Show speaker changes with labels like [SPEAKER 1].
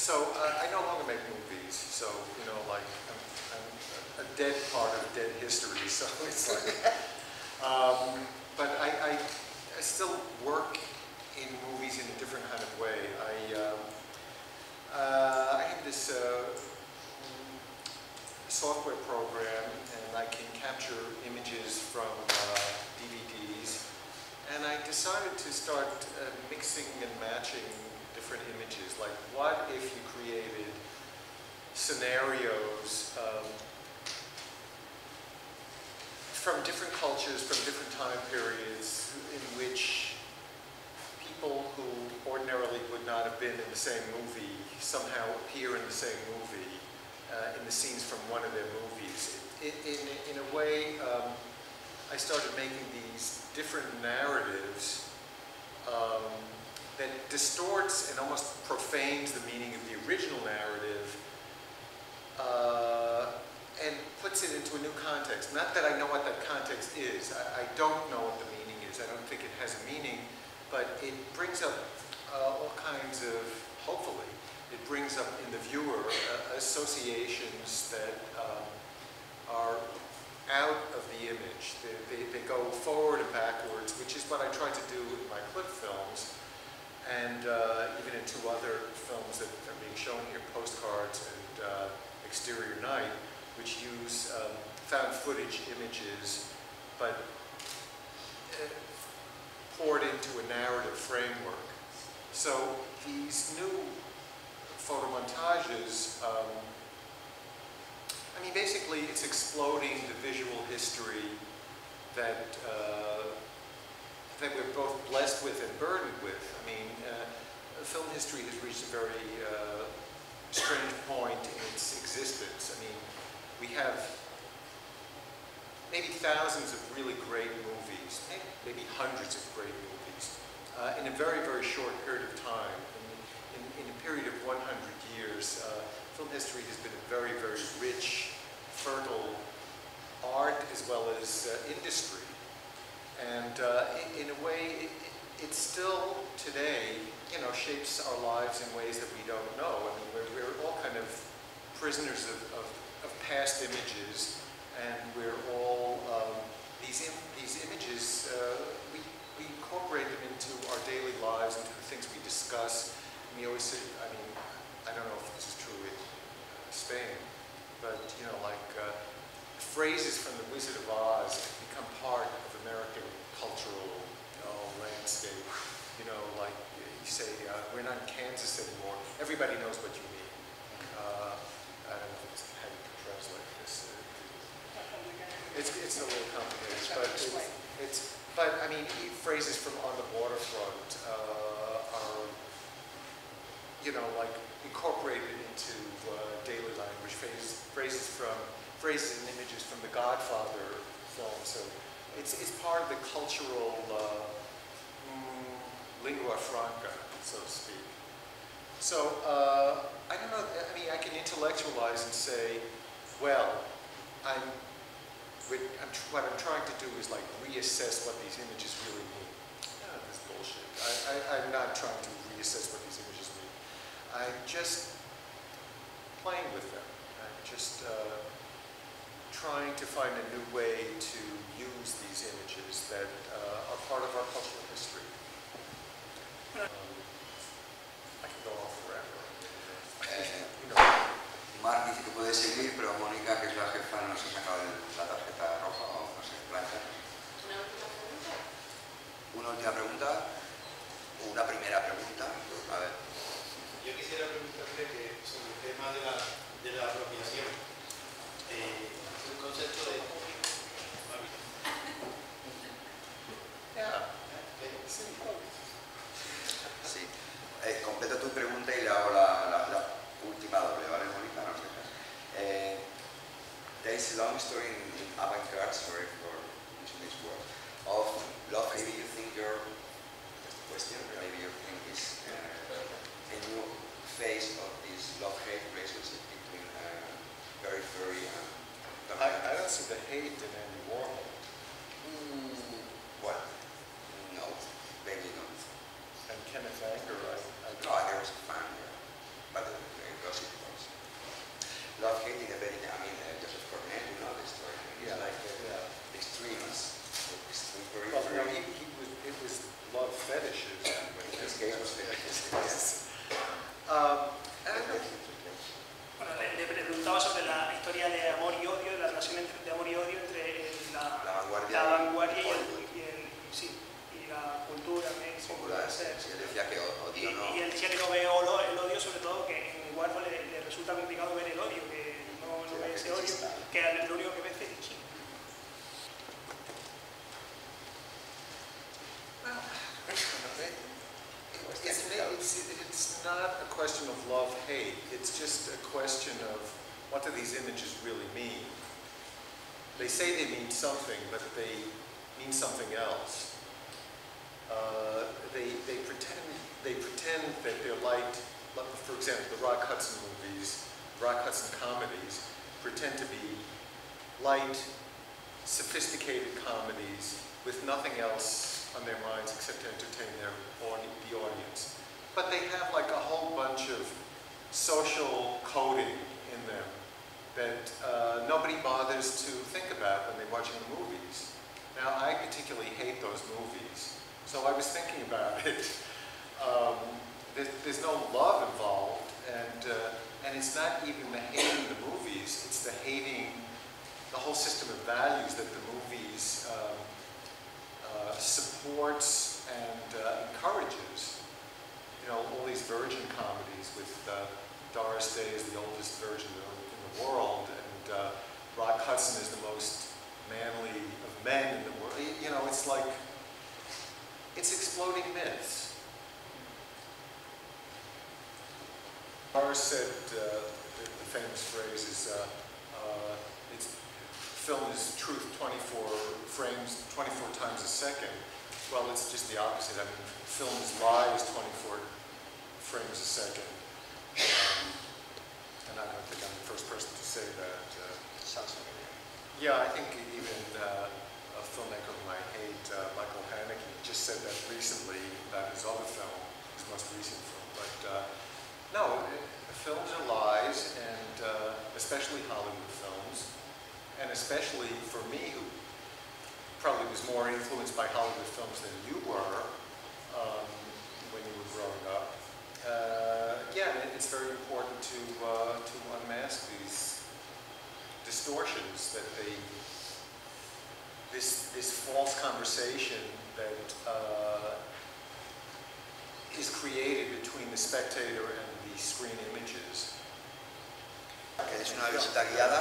[SPEAKER 1] So I no longer make movies. So you know, like I'm a dead part of dead history. So it's like, but I still work in movies in a different kind of way. I have this software program, and I can capture images from DVDs. And I decided to start mixing and matching different images. Like, what if you created scenarios from different cultures, from different time periods, in which people who ordinarily would not have been in the same movie somehow appear in the same movie, in the scenes from one of their movies. In a way, I started making these different narratives that distorts and almost profanes the meaning of the original narrative, and puts it into a new context. Not that I know what that context is. I don't know what the meaning is. I don't think it has a meaning, but it brings up all kinds of, hopefully, it brings up in the viewer associations that are out of the image. They go forward and backwards, which is what I try to do in my clip films, and even in two other films that are being shown here, Postcards and Exterior Night, which use found footage images, but poured into a narrative framework. So these new photomontages, I mean, basically it's exploding the visual history that that we're both blessed with and burdened with. I mean, film history has reached a very strange point in its existence. I mean, we have maybe thousands of really great movies, maybe hundreds of great movies, in a very, very short period of time. In a period of 100 years, film history has been a very, very rich, fertile art as well as industry. And in a way, it still today, you know, shapes our lives in ways that we don't know. I mean, we're all kind of prisoners of past images, and we're all, these images, we incorporate them into our daily lives, into the things we discuss. And we always say, I mean, I don't know if this is true in Spain, but, you know, like phrases from The Wizard of Oz have become part of American cultural landscape. You know, like you say, we're not in Kansas anymore. Everybody knows what you mean. I don't know how you can translate this. It's a little complicated, but I mean, phrases from On the Waterfront are, you know, like incorporated into daily language. Phrases and images from the Godfather film. So it's part of the cultural lingua franca, so to speak. So I don't know. I mean, I can intellectualize and say, well, what I'm trying to do is like reassess what these images really mean. This bullshit. I'm not trying to reassess what these images mean. I'm just playing with them. I'm just trying to find a new way to use these images that are part of our cultural history. I can go off forever. You know.
[SPEAKER 2] Marc dice que puede seguir, pero Mónica, que es la jefa, nos ha sacado la tarjeta roja o no sé, blanca. ¿Una última pregunta? ¿O una primera pregunta? A ver.
[SPEAKER 3] Yo quisiera preguntarle que sobre el tema de la apropiación. El concepto de...
[SPEAKER 2] Sí. Completo tu pregunta y le hago la última doble, ¿vale, Mónica? No sé. There is a long story in avant-garde, sorry for using this word, of love. Maybe you think just a question, maybe you think is a new phase of this love-hate relationship between periphery and...
[SPEAKER 1] I don't see the hate in Andy Warhol.
[SPEAKER 2] Well, no, maybe not.
[SPEAKER 1] And Kenneth Anger,
[SPEAKER 2] No, I was a fan, yeah. But
[SPEAKER 4] resulta complicado ver el odio, que no ve ese odio, que lo único que ve es fetichismo.
[SPEAKER 1] It's not a question of love-hate. It's just a question of what do these images really mean. They say they mean something, but they mean something else. They pretend that they're light. For example, the Rock Hudson movies, Rock Hudson comedies, pretend to be light, sophisticated comedies with nothing else on their minds except to entertain the audience. But they have like a whole bunch of social coding in them that nobody bothers to think about when they're watching the movies. Now, I particularly hate those movies, so I was thinking about it. There's no love involved, and it's not even the hating the movies, it's the hating the whole system of values that the movies supports and encourages. You know, all these virgin comedies with Doris Day is the oldest virgin in the world, and Rock Hudson is the most manly of men in the world. You know, it's like, it's exploding myths. Doris said, the famous phrase is, film is truth 24 frames, 24 times a second. Well, it's just the opposite. I mean, film is lies 24 frames a second. And I don't think I'm the first person to say that.
[SPEAKER 2] Sounds familiar.
[SPEAKER 1] Yeah, I think even a filmmaker whom I hate, Michael Haneke, just said that recently about his other film, his most recent film. But no, films are lies, and especially Hollywood films, and especially for me, who probably was more influenced by Hollywood films than you were when you were growing up. Yeah, it's very important to unmask these distortions that this false conversation that is created between the spectator and the screen images.
[SPEAKER 2] Que es una visita guiada